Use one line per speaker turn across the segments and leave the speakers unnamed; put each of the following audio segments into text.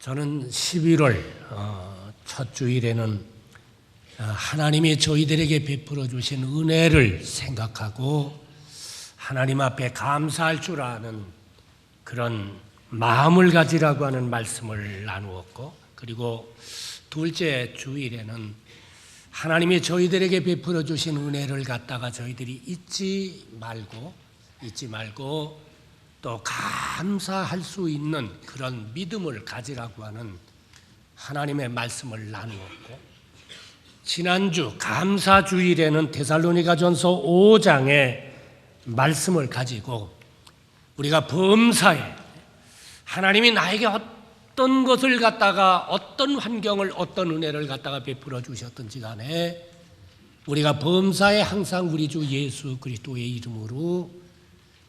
저는 11월 첫 주일에는 하나님이 저희들에게 베풀어 주신 은혜를 생각하고 하나님 앞에 감사할 줄 아는 그런 마음을 가지라고 하는 말씀을 나누었고, 그리고 둘째 주일에는 하나님이 저희들에게 베풀어 주신 은혜를 갖다가 저희들이 잊지 말고 또 감사할 수 있는 그런 믿음을 가지라고 하는 하나님의 말씀을 나누었고, 지난주 감사주일에는 데살로니가전서 5장의 말씀을 가지고 우리가 범사에 하나님이 나에게 어떤 것을 갖다가 어떤 환경을 어떤 은혜를 갖다가 베풀어 주셨든지 간에 우리가 범사에 항상 우리 주 예수 그리스도의 이름으로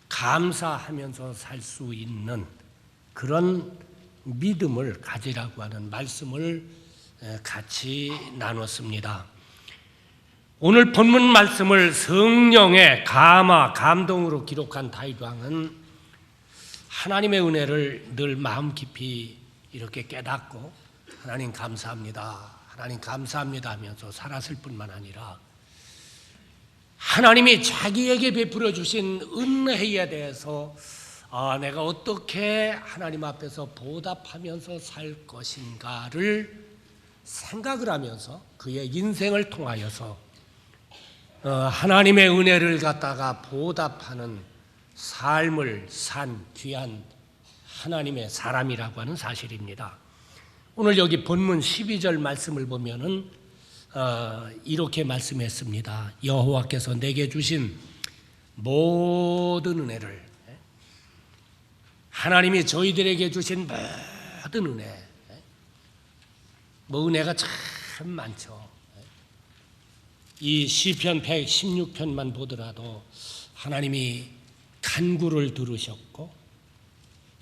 감사하면서 살 수 있는 그런 믿음을 가지라고 하는 말씀을 같이 나눴습니다. 오늘 본문 말씀을 성령의 감동으로 기록한 다윗 왕은 하나님의 은혜를 늘 마음 깊이 이렇게 깨닫고 하나님 감사합니다 하면서 살았을 뿐만 아니라 하나님이 자기에게 베풀어 주신 은혜에 대해서 내가 어떻게 하나님 앞에서 보답하면서 살 것인가를 생각을 하면서 그의 인생을 통하여서 하나님의 은혜를 갖다가 보답하는 삶을 산 귀한 하나님의 사람이라고 하는 사실입니다. 오늘 여기 본문 12절 말씀을 보면은 이렇게 말씀했습니다. 여호와께서 내게 주신 모든 은혜를, 하나님이 저희들에게 주신 모든 은혜, 은혜가 참 많죠. 이 시편 116편만 보더라도 하나님이 간구를 들으셨고,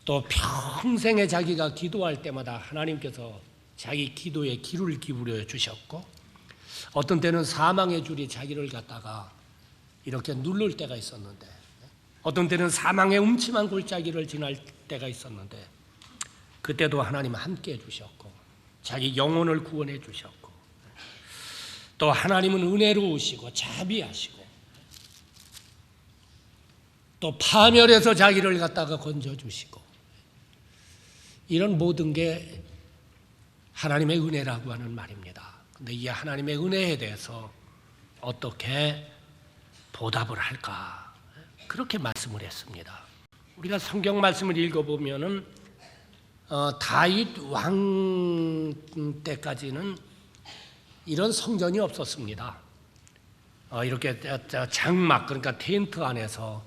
또 평생에 자기가 기도할 때마다 하나님께서 자기 기도에 귀를 기울여 주셨고, 어떤 때는 사망의 줄이 자기를 갖다가 이렇게 누를 때가 있었는데, 어떤 때는 사망의 음침한 골짜기를 지날 때가 있었는데, 그때도 하나님은 함께 해주셨고 자기 영혼을 구원해 주셨고, 또 하나님은 은혜로우시고 자비하시고 또 파멸해서 자기를 갖다가 건져주시고, 이런 모든 게 하나님의 은혜라고 하는 말입니다. 근데 이 하나님의 은혜에 대해서 어떻게 보답을 할까? 그렇게 말씀을 했습니다. 우리가 성경 말씀을 읽어보면은 다윗 왕 때까지는 이런 성전이 없었습니다. 이렇게 장막, 그러니까 텐트 안에서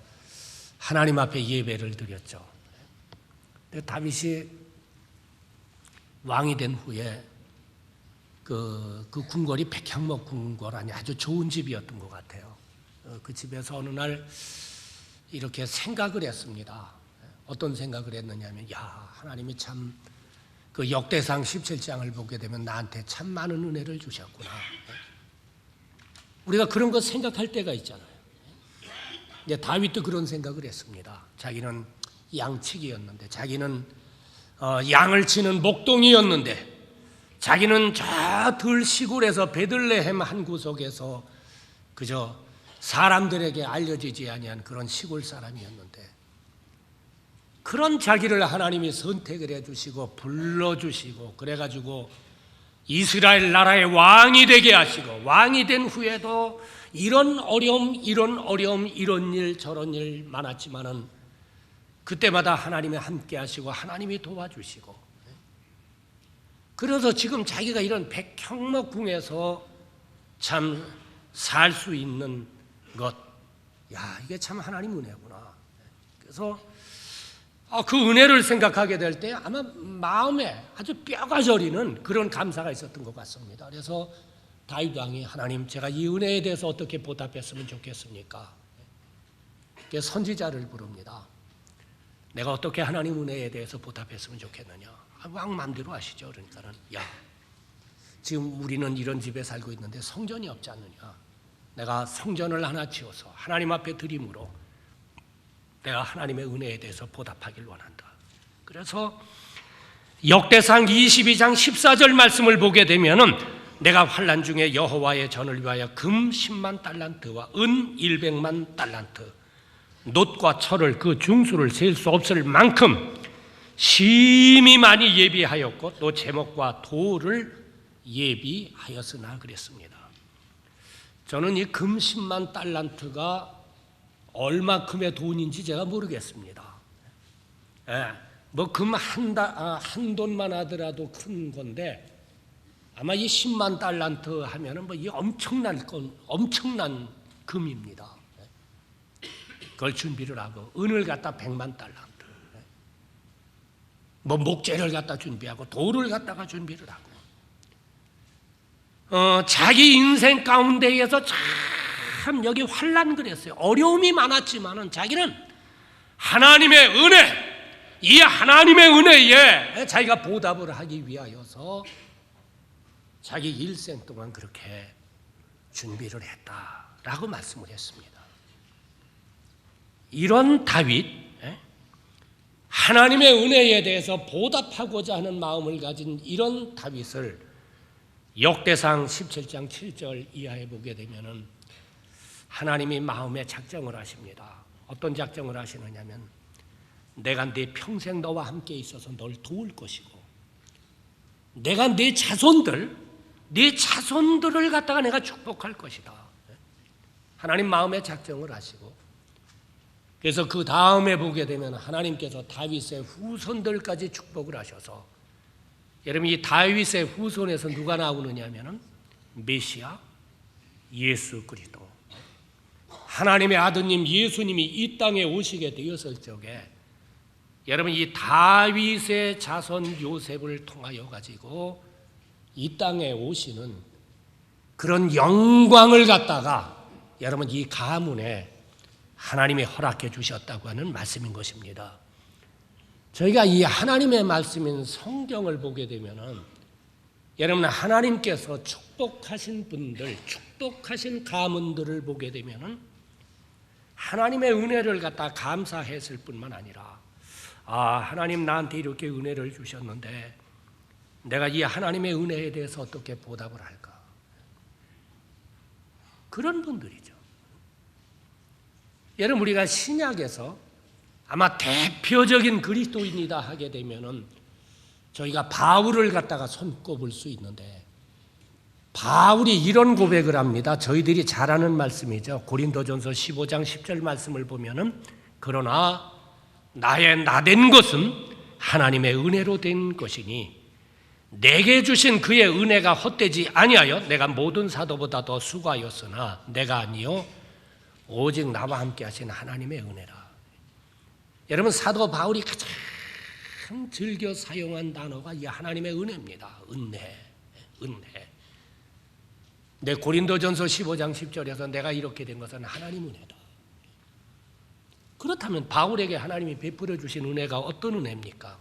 하나님 앞에 예배를 드렸죠. 근데 다윗이 왕이 된 후에 그 궁궐이 백향목 궁궐 아니 아주 좋은 집이었던 것 같아요. 그 집에서 어느 날 이렇게 생각을 했습니다. 어떤 생각을 했느냐면, 하나님이 참 그 역대상 17장을 보게 되면 나한테 참 많은 은혜를 주셨구나. 우리가 그런 거 생각할 때가 있잖아요. 다윗도 그런 생각을 했습니다. 자기는 양치기였는데, 자기는 양을 치는 목동이었는데, 자기는 저 들 시골에서 베들레헴 한 구석에서 그저 사람들에게 알려지지 아니한 그런 시골 사람이었는데, 그런 자기를 하나님이 선택을 해주시고 불러주시고 그래가지고 이스라엘 나라의 왕이 되게 하시고, 왕이 된 후에도 이런 어려움 이런 일 저런 일 많았지만은 그때마다 하나님이 함께 하시고 하나님이 도와주시고, 그래서 지금 자기가 이런 백향목 궁에서 참 살 수 있는 것, 이게 참 하나님 은혜구나. 그래서 그 은혜를 생각하게 될 때 아마 마음에 아주 뼈가 저리는 그런 감사가 있었던 것 같습니다. 그래서 다윗 왕이, 하나님, 제가 이 은혜에 대해서 어떻게 보답했으면 좋겠습니까? 선지자를 부릅니다. 내가 어떻게 하나님 은혜에 대해서 보답했으면 좋겠느냐? 왕 마음대로 하시죠. 그러니까는, 지금 우리는 이런 집에 살고 있는데 성전이 없지 않느냐? 내가 성전을 하나 지어서 하나님 앞에 드림으로 내가 하나님의 은혜에 대해서 보답하길 원한다. 그래서 역대상 22장 14절 말씀을 보게 되면은 내가 환난 중에 여호와의 전을 위하여 금 10만 달란트와 은 100만 달란트, 놋과 철을 그 중수를 셀 수 없을 만큼 심히 많이 예비하였고 또 제목과 돌을 예비하였으나 그랬습니다. 저는 이 금 10만 달란트가 얼마큼의 돈인지 제가 모르겠습니다. 뭐 금 한 돈만 하더라도 큰 건데 아마 이 10만 달란트 하면은 뭐 이 엄청난 금입니다. 그걸 준비를 하고 은을 갖다 100만 달란트, 뭐 목재를 갖다 준비하고 돌을 갖다가 준비를 하고, 자기 인생 가운데에서 참 여기 환난 그랬어요. 어려움이 많았지만은 자기는 하나님의 은혜, 이 하나님의 은혜에 자기가 보답을 하기 위하여서 자기 일생 동안 그렇게 준비를 했다라고 말씀을 했습니다. 이런 다윗, 하나님의 은혜에 대해서 보답하고자 하는 마음을 가진 이런 다윗을 역대상 17장 7절 이하에 보게 되면은 하나님이 마음에 작정을 하십니다. 어떤 작정을 하시느냐면 내가 네 평생 너와 함께 있어서 널 도울 것이고 내가 네 자손들을 갖다가 내가 축복할 것이다. 하나님 마음에 작정을 하시고, 그래서 그 다음에 보게 되면 하나님께서 다윗의 후손들까지 축복을 하셔서, 여러분 이 다윗의 후손에서 누가 나오느냐 하면은 메시아 예수 그리스도, 하나님의 아드님 예수님이 이 땅에 오시게 되었을 적에 여러분 이 다윗의 자손 요셉을 통하여 가지고 이 땅에 오시는 그런 영광을 갖다가 여러분 이 가문에 하나님이 허락해 주셨다고 하는 말씀인 것입니다. 저희가 이 하나님의 말씀인 성경을 보게 되면은 여러분 하나님께서 축복하신 분들, 축복하신 가문들을 보게 되면은 하나님의 은혜를 갖다 감사했을 뿐만 아니라 하나님 나한테 이렇게 은혜를 주셨는데 내가 이 하나님의 은혜에 대해서 어떻게 보답을 할까? 그런 분들이죠. 여러분 우리가 신약에서 아마 대표적인 그리스도인이다 하게 되면은 저희가 바울을 갖다가 손꼽을 수 있는데, 바울이 이런 고백을 합니다. 저희들이 잘 아는 말씀이죠. 고린도전서 15장 10절 말씀을 보면은 그러나 나의 나된 것은 하나님의 은혜로 된 것이니 내게 주신 그의 은혜가 헛되지 아니하여 내가 모든 사도보다 더 수고하였으나 내가 아니요 오직 나와 함께 하신 하나님의 은혜라. 여러분 사도 바울이 가장 즐겨 사용한 단어가 이 하나님의 은혜입니다. 은혜. 내 고린도전서 15장 10절에서 내가 이렇게 된 것은 하나님 은혜다. 그렇다면 바울에게 하나님이 베풀어 주신 은혜가 어떤 은혜입니까?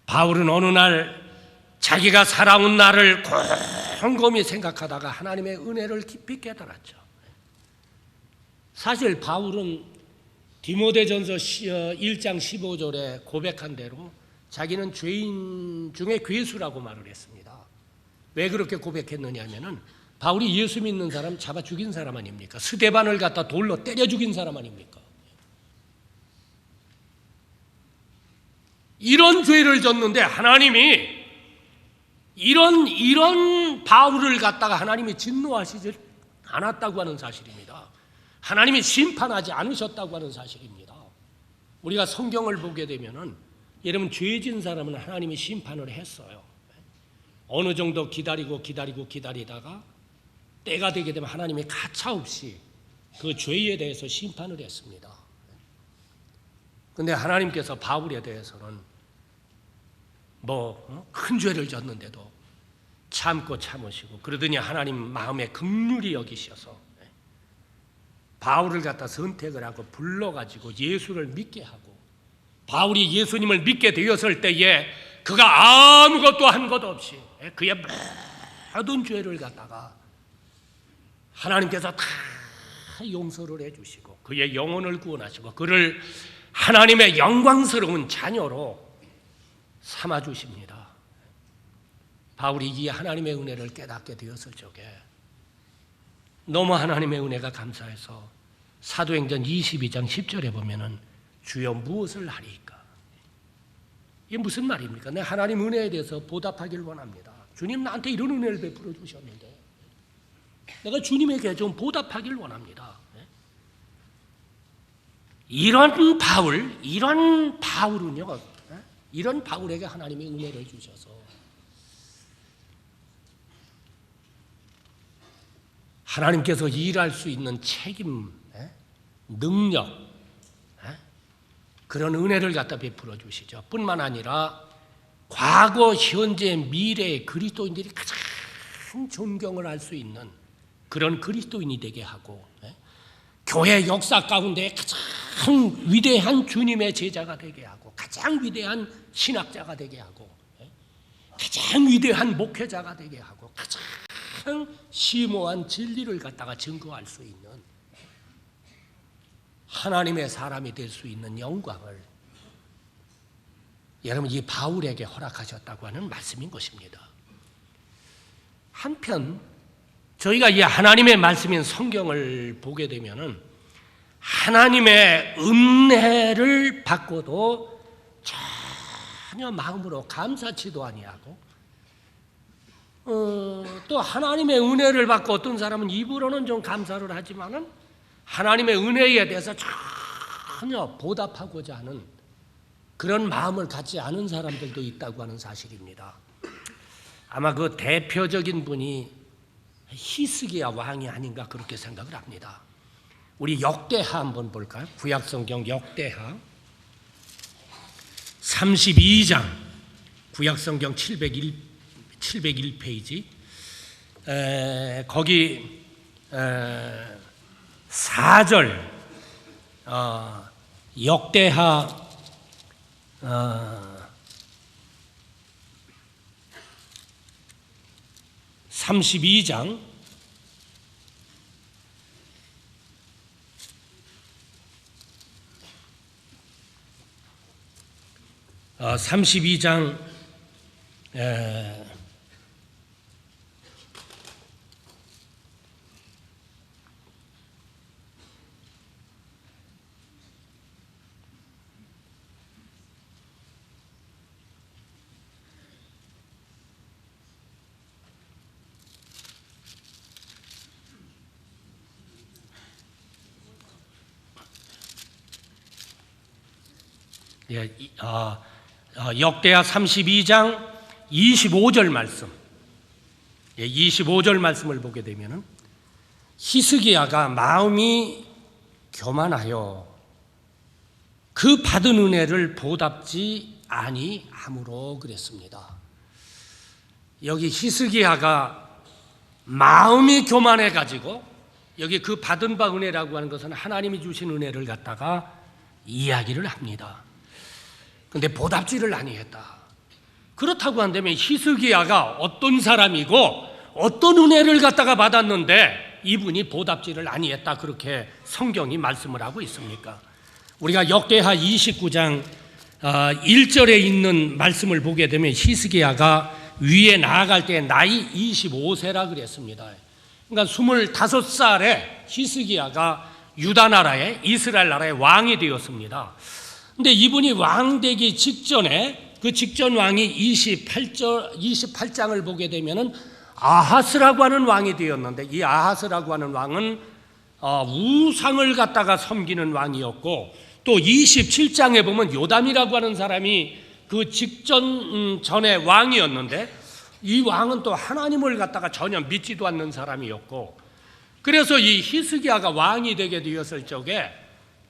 바울은 어느 날 자기가 살아온 날을 곰곰이 생각하다가 하나님의 은혜를 깊이 깨달았죠. 사실 바울은 디모데전서 1장 15절에 고백한 대로 자기는 죄인 중에 괴수라고 말을 했습니다. 왜 그렇게 고백했느냐 하면은 바울이 예수 믿는 사람 잡아 죽인 사람 아닙니까? 스데반을 갖다 돌로 때려 죽인 사람 아닙니까? 이런 죄를 졌는데 하나님이 이런 바울을 갖다가 하나님이 진노하시지 않았다고 하는 사실입니다. 하나님이 심판하지 않으셨다고 하는 사실입니다. 우리가 성경을 보게 되면은 여러분 죄진 사람은 하나님이 심판을 했어요. 어느 정도 기다리다가 때가 되게 되면 하나님이 가차없이 그 죄에 대해서 심판을 했습니다. 그런데 하나님께서 바울에 대해서는 큰 죄를 졌는데도 참으시고 그러더니 하나님 마음에 긍휼히 여기셔서 바울을 갖다 선택을 하고 불러가지고 예수를 믿게 하고, 바울이 예수님을 믿게 되었을 때에 그가 아무것도 한 것 없이 그의 모든 죄를 갖다가 하나님께서 다 용서를 해주시고 그의 영혼을 구원하시고 그를 하나님의 영광스러운 자녀로 삼아 주십니다. 바울이 이 하나님의 은혜를 깨닫게 되었을 적에 너무 하나님의 은혜가 감사해서 사도행전 22장 10절에 보면은 주여 무엇을 하리이까? 이게 무슨 말입니까? 내 하나님 은혜에 대해서 보답하길 원합니다. 주님 나한테 이런 은혜를 베풀어 주셨는데 내가 주님에게 좀 보답하길 원합니다. 이런 바울은요, 이런 바울에게 하나님이 은혜를 주셔서 하나님께서 일할 수 있는 책임, 능력, 그런 은혜를 갖다 베풀어 주시죠. 뿐만 아니라 과거, 현재, 미래의 그리스도인들이 가장 존경을 할 수 있는 그런 그리스도인이 되게 하고, 교회 역사 가운데 가장 위대한 주님의 제자가 되게 하고, 가장 위대한 신학자가 되게 하고, 가장 위대한 목회자가 되게 하고, 가장 심오한 진리를 갖다가 증거할 수 있는 하나님의 사람이 될 수 있는 영광을 여러분 이 바울에게 허락하셨다고 하는 말씀인 것입니다. 한편 저희가 이 하나님의 말씀인 성경을 보게 되면은 하나님의 은혜를 받고도 전혀 마음으로 감사치도 아니하고 또 하나님의 은혜를 받고 어떤 사람은 입으로는 좀 감사를 하지만은 하나님의 은혜에 대해서 전혀 보답하고자 하는 그런 마음을 갖지 않은 사람들도 있다고 하는 사실입니다. 아마 그 대표적인 분이 히스기야 왕이 아닌가 그렇게 생각을 합니다. 우리 역대하 한번 볼까요? 구약성경 역대하 32장 구약성경 701페이지 거기 4절 역대하 32장 32장 25절 말씀, 25절 말씀을 보게 되면은 히스기야가 마음이 교만하여 그 받은 은혜를 보답지 아니함으로 그랬습니다. 여기 히스기야가 마음이 교만해 가지고 여기 그 받은 바 은혜라고 하는 것은 하나님이 주신 은혜를 갖다가 이야기를 합니다. 근데 보답지를 아니했다. 그렇다고 한다면 히스기야가 어떤 사람이고 어떤 은혜를 갖다가 받았는데 이분이 보답지를 아니했다 그렇게 성경이 말씀을 하고 있습니까? 우리가 역대하 29장 1절에 있는 말씀을 보게 되면 히스기야가 위에 나아갈 때 나이 25세라 그랬습니다. 그러니까 25살에 히스기야가 유다 나라의 이스라엘 나라의 왕이 되었습니다. 근데 이분이 왕 되기 직전에 그 직전 왕이 28장을 보게 되면은 아하스라고 하는 왕이 되었는데 이 아하스라고 하는 왕은 우상을 갖다가 섬기는 왕이었고 또 27장에 보면 요담이라고 하는 사람이 그 직전 전에 왕이었는데 이 왕은 또 하나님을 갖다가 전혀 믿지도 않는 사람이었고 그래서 이 히스기야가 왕이 되게 되었을 적에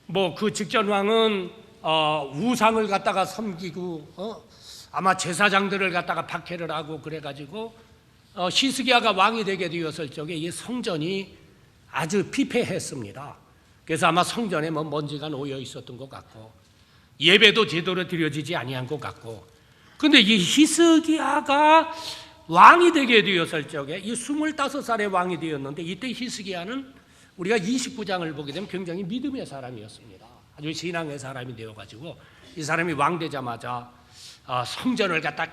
뭐 그 직전 왕은 우상을 갖다가 섬기고 아마 제사장들을 갖다가 박해를 하고 그래가지고 히스기야가 왕이 되게 되었을 적에 이 성전이 아주 피폐했습니다. 그래서 아마 성전에 뭐 먼지가 놓여 있었던 것 같고 예배도 제대로 드려지지 아니한 것 같고 근데 이 히스기야가 왕이 되게 되었을 적에 이 25살의 왕이 되었는데 이때 히스기야는 우리가 29장을 보게 되면 굉장히 믿음의 사람이었습니다. 아주 신앙의 사람이 되어가지고 이 사람이 왕 되자마자 성전을 갖다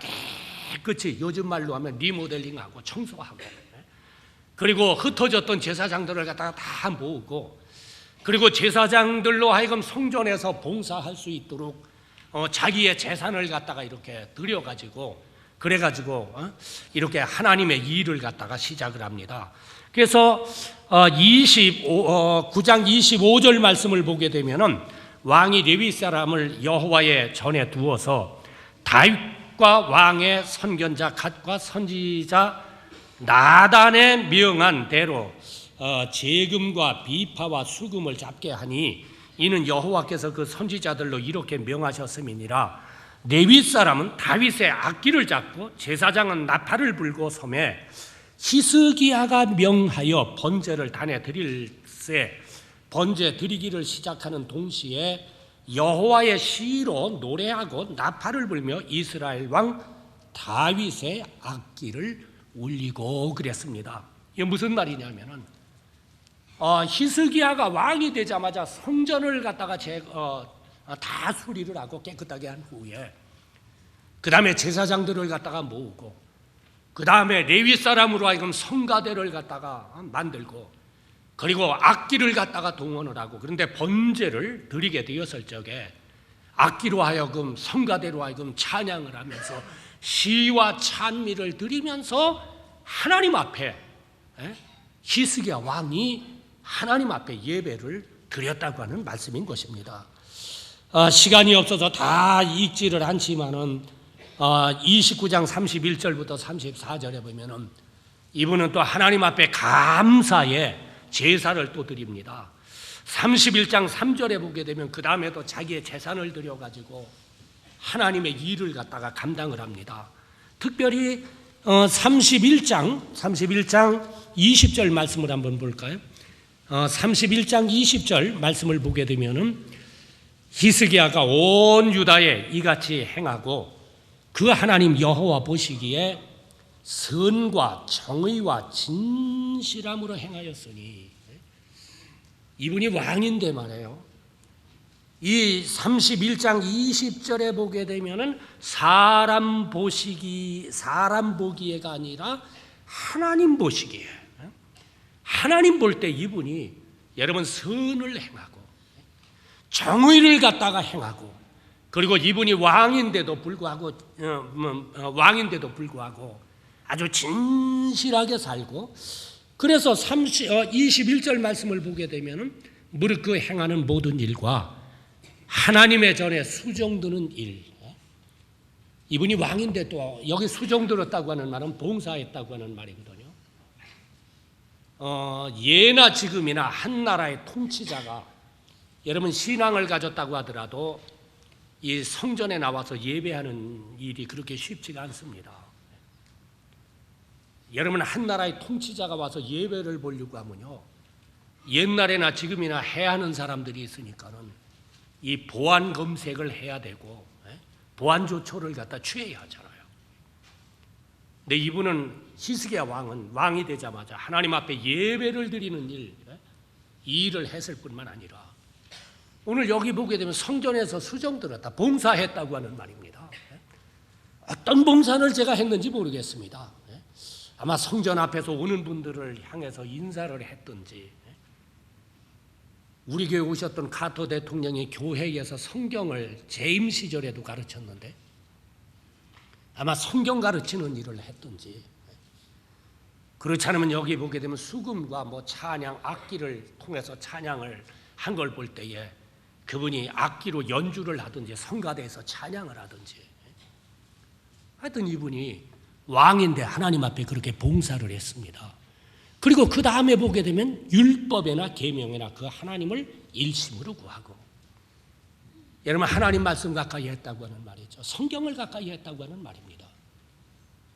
깨끗이 요즘 말로 하면 리모델링하고 청소하고, 그리고 흩어졌던 제사장들을 갖다가 다 모으고, 그리고 제사장들로 하여금 성전에서 봉사할 수 있도록 자기의 재산을 갖다가 이렇게 들여가지고, 그래가지고 이렇게 하나님의 일을 갖다가 시작을 합니다. 그래서 9장 25절 말씀을 보게 되면은 왕이 레위 사람을 여호와의 전에 두어서 다윗과 왕의 선견자 갓과 선지자 나단에 명한 대로 제금과 비파와 수금을 잡게 하니 이는 여호와께서 그 선지자들로 이렇게 명하셨음이니라. 레위 사람은 다윗의 악기를 잡고 제사장은 나팔을 불고 섬에 히스기야가 명하여 번제를 단에 드릴세 번제 드리기를 시작하는 동시에 여호와의 시로 노래하고 나팔을 불며 이스라엘 왕 다윗의 악기를 울리고 그랬습니다. 이게 무슨 말이냐면은 히스기야가 왕이 되자마자 성전을 갖다가 다 수리를 하고 깨끗하게 한 후에 그 다음에 제사장들을 갖다가 모으고 그 다음에 레위 사람으로 하여금 성가대를 갖다가 만들고 그리고 악기를 갖다가 동원을 하고 그런데 번제를 드리게 되었을 적에 악기로 하여금 성가대로 하여금 찬양을 하면서 시와 찬미를 드리면서 하나님 앞에 히스기야 왕이 하나님 앞에 예배를 드렸다고 하는 말씀인 것입니다. 시간이 없어서 다 읽지를 않지만은 29장 31절부터 34절에 보면은 이분은 또 하나님 앞에 감사의 제사를 또 드립니다. 31장 3절에 보게 되면 그 다음에도 자기의 재산을 들여가지고 하나님의 일을 갖다가 감당을 합니다. 특별히 31장 20절 말씀을 한번 볼까요? 31장 20절 말씀을 보게 되면은 히스기야가 온 유다에 이같이 행하고 그 하나님 여호와 보시기에 선과 정의와 진실함으로 행하였으니 이분이 왕인데 말이에요. 이 31장 20절에 보게 되면은 사람 보기에가 아니라 하나님 보시기에 하나님 볼 때 이분이 여러분 선을 행하고 정의를 갖다가 행하고 그리고 이분이 왕인데도 불구하고 아주 진실하게 살고 그래서 21절 말씀을 보게 되면은 무릇 그 행하는 모든 일과 하나님의 전에 수종드는 일 이분이 왕인데 또 여기 수종들었다고 하는 말은 봉사했다고 하는 말이거든요. 예나 지금이나 한 나라의 통치자가 여러분 신앙을 가졌다고 하더라도 이 성전에 나와서 예배하는 일이 그렇게 쉽지가 않습니다. 여러분 한 나라의 통치자가 와서 예배를 보려고 하면요 옛날에나 지금이나 해야 하는 사람들이 있으니까는 이 보안 검색을 해야 되고 보안 조처를 갖다 취해야 하잖아요. 근데 이분은 히스기야 왕은 왕이 되자마자 하나님 앞에 예배를 드리는 이 일을 했을 뿐만 아니라 오늘 여기 보게 되면 성전에서 수종 들었다 봉사했다고 하는 말입니다. 어떤 봉사를 제가 했는지 모르겠습니다. 아마 성전 앞에서 오는 분들을 향해서 인사를 했든지 우리 교회 오셨던 카터 대통령이 교회에서 성경을 재임 시절에도 가르쳤는데 아마 성경 가르치는 일을 했든지 그렇지 않으면 여기 보게 되면 수금과 찬양 악기를 통해서 찬양을 한 걸 볼 때에 그분이 악기로 연주를 하든지 성가대에서 찬양을 하든지 하여튼 이분이 왕인데 하나님 앞에 그렇게 봉사를 했습니다. 그리고 그 다음에 보게 되면 율법에나 계명에나 그 하나님을 일심으로 구하고 여러분 하나님 말씀 가까이 했다고 하는 말이죠. 성경을 가까이 했다고 하는 말입니다.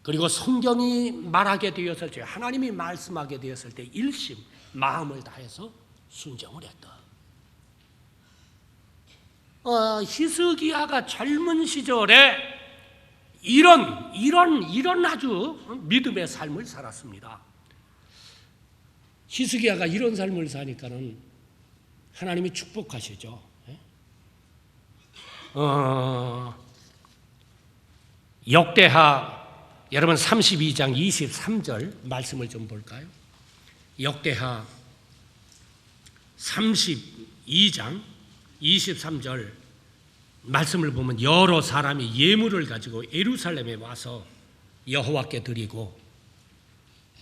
그리고 성경이 말하게 되었을 때 하나님이 말씀하게 되었을 때 일심 마음을 다해서 순종을 했다. 히스기야가 젊은 시절에 이런 아주 믿음의 삶을 살았습니다. 히스기야가 이런 삶을 사니까는 하나님이 축복하시죠. 역대하 여러분 32장 23절 말씀을 좀 볼까요? 역대하 32장 23절 말씀을 보면 여러 사람이 예물을 가지고 예루살렘에 와서 여호와께 드리고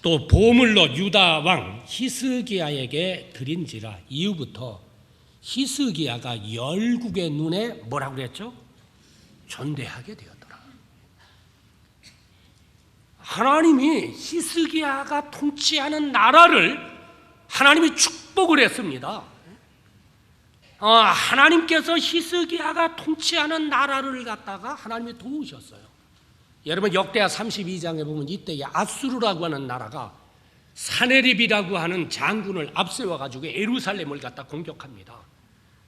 또 보물로 유다 왕 히스기야에게 드린지라. 이후부터 히스기야가 열국의 눈에 뭐라고 그랬죠? 존대하게 되었더라. 하나님이 히스기야가 통치하는 나라를 하나님이 축복을 했습니다. 하나님께서 히스기야가 통치하는 나라를 갖다가 하나님이 도우셨어요. 여러분 역대하 32장에 보면 이때에 아수르라고 하는 나라가 사네립이라고 하는 장군을 앞세워가지고 예루살렘을 갖다 공격합니다.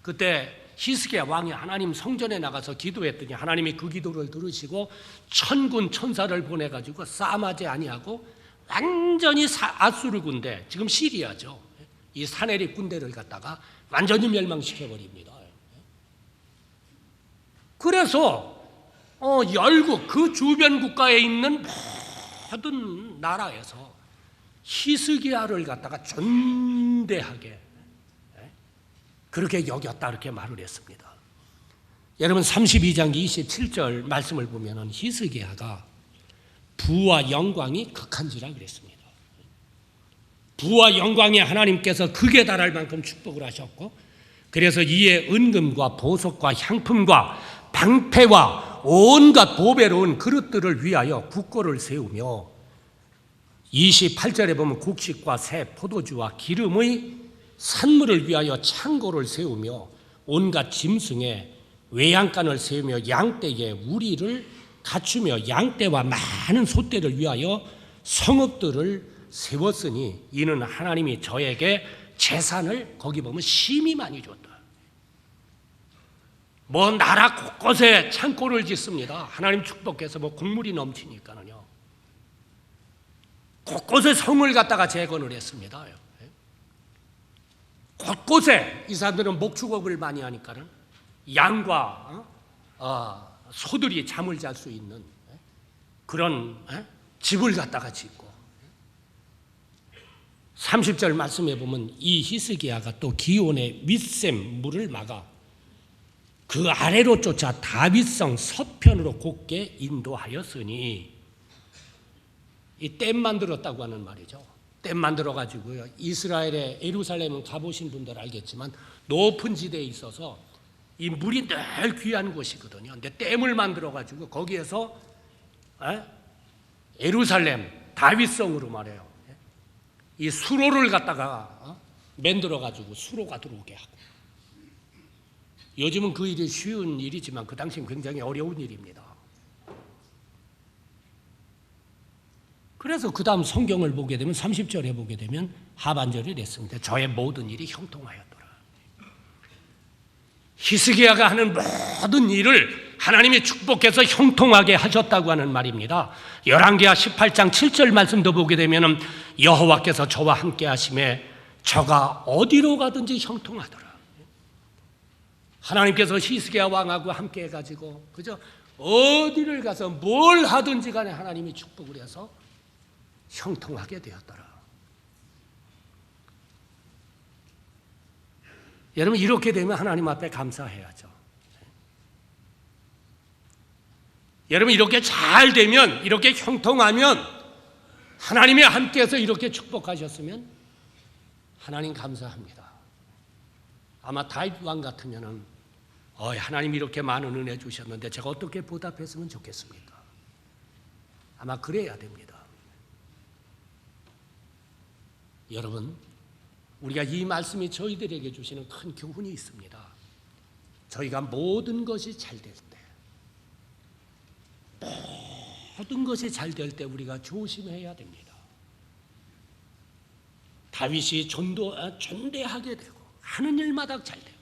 그때 히스기야 왕이 하나님 성전에 나가서 기도했더니 하나님이 그 기도를 들으시고 천군 천사를 보내가지고 싸움하지 아니하고 완전히 아수르 군대, 지금 시리아죠, 이 사네립 군대를 갖다가 완전히 멸망시켜버립니다. 그래서 열국 그 주변 국가에 있는 모든 나라에서 히스기야를 갖다가 존대하게 그렇게 여겼다, 이렇게 말을 했습니다. 여러분 32장 27절 말씀을 보면은 히스기야가 부와 영광이 극한지라 그랬습니다. 부와 영광이 하나님께서 극에 달할 만큼 축복을 하셨고, 그래서 이에 은금과 보석과 향품과 방패와 온갖 보배로운 그릇들을 위하여 국고를 세우며 28절에 보면 곡식과 새 포도주와 기름의 산물을 위하여 창고를 세우며 온갖 짐승에 외양간을 세우며 양떼에 우리를 갖추며 양떼와 많은 소떼를 위하여 성읍들을 세웠으니 이는 하나님이 저에게 재산을, 거기 보면 심히 많이 줬다. 뭐 나라 곳곳에 창고를 짓습니다. 하나님 축복해서 뭐 국물이 넘치니까는요. 곳곳에 성을 갖다가 재건을 했습니다. 곳곳에 이 사람들은 목축업을 많이 하니까는 양과 소들이 잠을 잘 수 있는 그런 집을 갖다가 짓고, 30절 말씀에 보면 이 히스기야가 또 기온의 윗샘 물을 막아 그 아래로 쫓아 다윗성 서편으로 곧게 인도하였으니, 이 댐 만들었다고 하는 말이죠. 댐 만들어 가지고요, 이스라엘의 예루살렘은 가보신 분들 알겠지만 높은 지대에 있어서 이 물이 늘 귀한 곳이거든요. 근데 댐을 만들어 가지고 거기에서 예루살렘 다윗성으로 말해요, 이 수로를 갖다가 만들어 가지고 수로가 들어오게 하고. 요즘은 그 일이 쉬운 일이지만 그 당시엔 굉장히 어려운 일입니다. 그래서 그 다음 성경을 보게 되면 30절에 보게 되면 하반절이 됐습니다. 저의 모든 일이 형통하였더라. 히스기야가 하는 모든 일을 하나님이 축복해서 형통하게 하셨다고 하는 말입니다. 열왕기하 18장 7절 말씀도 보게 되면 여호와께서 저와 함께 하심에 저가 어디로 가든지 형통하더라. 하나님께서 히스기야 왕하고 함께 해가지고 그저 어디를 가서 뭘 하든지 간에 하나님이 축복을 해서 형통하게 되었더라. 여러분 이렇게 되면 하나님 앞에 감사해야죠. 여러분 이렇게 잘 되면, 이렇게 형통하면, 하나님이 함께해서 이렇게 축복하셨으면 하나님 감사합니다. 아마 다윗 왕 같으면은 하나님 이렇게 많은 은혜 주셨는데 제가 어떻게 보답했으면 좋겠습니까? 아마 그래야 됩니다. 여러분, 우리가 이 말씀이 저희들에게 주시는 큰 교훈이 있습니다. 저희가 모든 것이 잘 될 때, 모든 것이 잘 될 때 우리가 조심해야 됩니다. 다윗이 존대하게 되고 하는 일마다 잘 되고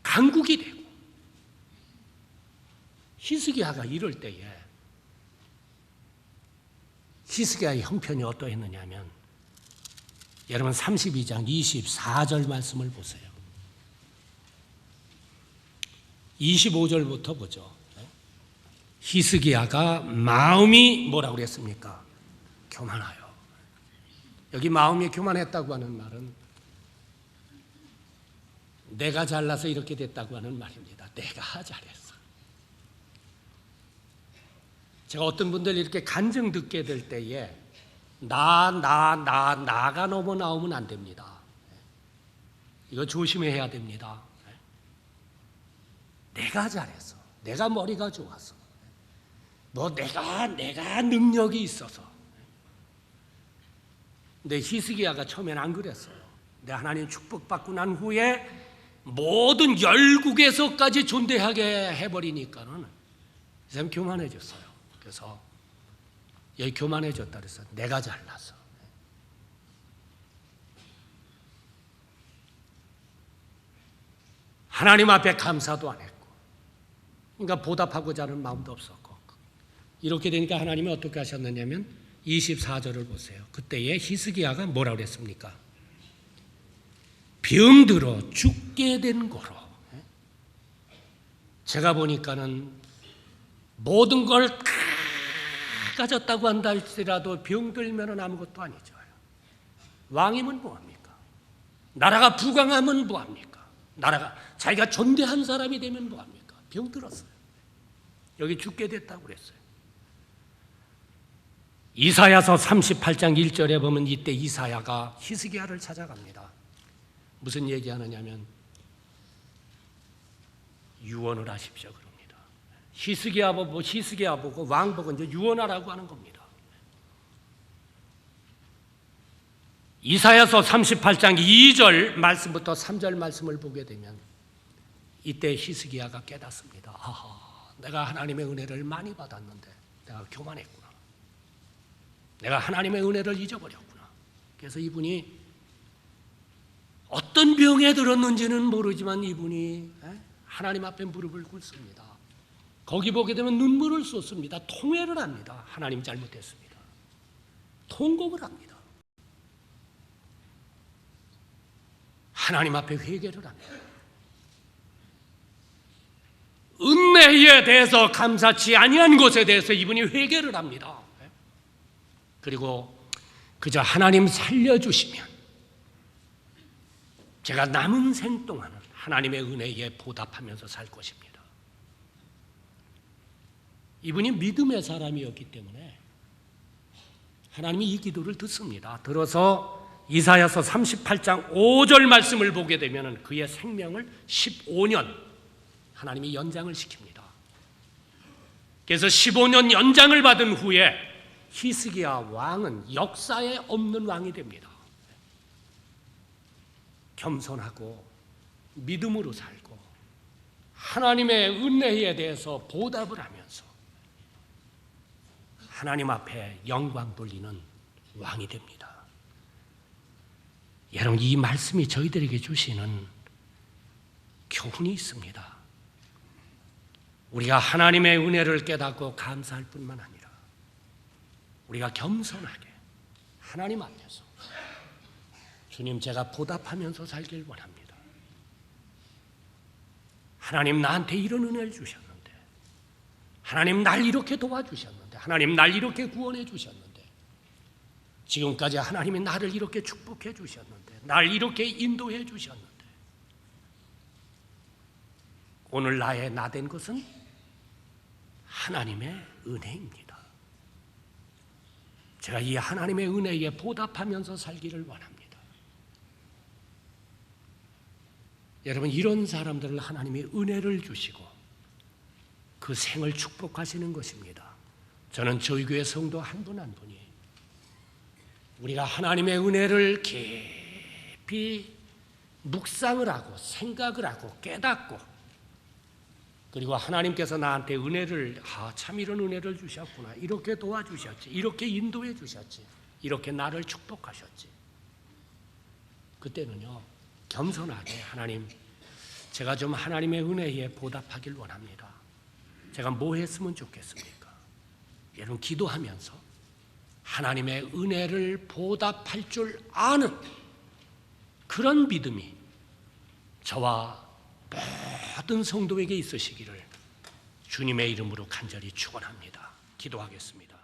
강국이 되고, 히스기야가 이럴 때에 히스기야의 형편이 어떠했느냐면, 여러분 32장 24절 말씀을 보세요. 25절부터 보죠. 히스기야가 마음이 뭐라고 그랬습니까? 교만하여. 여기 마음이 교만했다고 하는 말은 내가 잘나서 이렇게 됐다고 하는 말입니다. 내가 잘했어. 제가 어떤 분들 이렇게 간증 듣게 될 때에 나가 너무 나오면 안 됩니다. 이거 조심해야 됩니다. 내가 잘했어. 내가 머리가 좋았어. 내가 능력이 있어서. 근데 히스기야가 처음엔 안 그랬어요. 근데 하나님 축복받고 난 후에 모든 열국에서까지 존대하게 해버리니까는 이 사람이 교만해졌어요. 그래서 여기 교만해졌다 그래서 내가 잘나서. 하나님 앞에 감사도 안 했고, 그러니까 보답하고자 하는 마음도 없었고, 이렇게 되니까 하나님이 어떻게 하셨느냐면 24절을 보세요. 그때에 히스기야가 뭐라고 그랬습니까? 병들어 죽게 된 거로. 제가 보니까는 모든 걸 다 가졌다고 한다 할지라도 병들면 아무것도 아니죠. 왕이면 뭐합니까? 나라가 부강하면 뭐합니까? 나라가 자기가 존대한 사람이 되면 뭐합니까? 병들었어요. 여기 죽게 됐다고 그랬어요. 이사야서 38장 1절에 보면 이때 이사야가 히스기야를 찾아갑니다. 무슨 얘기하느냐면 유언을 하십시오 그럽니다. 히스기야 보고 왕 보고 이제 유언하라고 하는 겁니다. 이사야서 38장 2절 말씀부터 3절 말씀을 보게 되면 이때 히스기야가 깨닫습니다. 내가 하나님의 은혜를 많이 받았는데 내가 교만했구나. 내가 하나님의 은혜를 잊어버렸구나. 그래서 이분이 어떤 병에 들었는지는 모르지만 이분이 하나님 앞에 무릎을 꿇습니다. 거기 보게 되면 눈물을 쏟습니다. 통회를 합니다. 하나님 잘못했습니다. 통곡을 합니다. 하나님 앞에 회개를 합니다. 은혜에 대해서 감사치 아니한 것에 대해서 이분이 회개를 합니다. 그리고 그저 하나님 살려주시면 제가 남은 생 동안은 하나님의 은혜에 보답하면서 살 것입니다. 이분이 믿음의 사람이었기 때문에 하나님이 이 기도를 듣습니다. 들어서 이사야서 38장 5절 말씀을 보게 되면 그의 생명을 15년 하나님이 연장을 시킵니다. 그래서 15년 연장을 받은 후에 히스기야 왕은 역사에 없는 왕이 됩니다. 겸손하고 믿음으로 살고 하나님의 은혜에 대해서 보답을 하면서 하나님 앞에 영광 돌리는 왕이 됩니다. 여러분, 이 말씀이 저희들에게 주시는 교훈이 있습니다. 우리가 하나님의 은혜를 깨닫고 감사할 뿐만 아니라 우리가 겸손하게 하나님 앞에서 주님, 제가 보답하면서 살길 원합니다. 하나님, 나한테 이런 은혜를 주셨는데, 하나님 날 이렇게 도와주셨는데, 하나님 날 이렇게 구원해 주셨는데, 지금까지 하나님이 나를 이렇게 축복해 주셨는데, 날 이렇게 인도해 주셨는데, 오늘 나의 나 된 것은 하나님의 은혜입니다. 제가 이 하나님의 은혜에 보답하면서 살기를 원합니다. 여러분, 이런 사람들을 하나님이 은혜를 주시고 그 생을 축복하시는 것입니다. 저는 저희 교회 성도 한 분 한 분이 우리가 하나님의 은혜를 깊이 묵상을 하고 생각을 하고 깨닫고, 그리고 하나님께서 나한테 은혜를 참 이런 은혜를 주셨구나, 이렇게 도와주셨지, 이렇게 인도해 주셨지, 이렇게 나를 축복하셨지. 그때는요, 겸손하게 하나님, 제가 좀 하나님의 은혜에 보답하길 원합니다. 제가 뭐 했으면 좋겠습니까? 여러분, 기도하면서 하나님의 은혜를 보답할 줄 아는 그런 믿음이 저와 모든 성도에게 있으시기를 주님의 이름으로 간절히 축원합니다. 기도하겠습니다.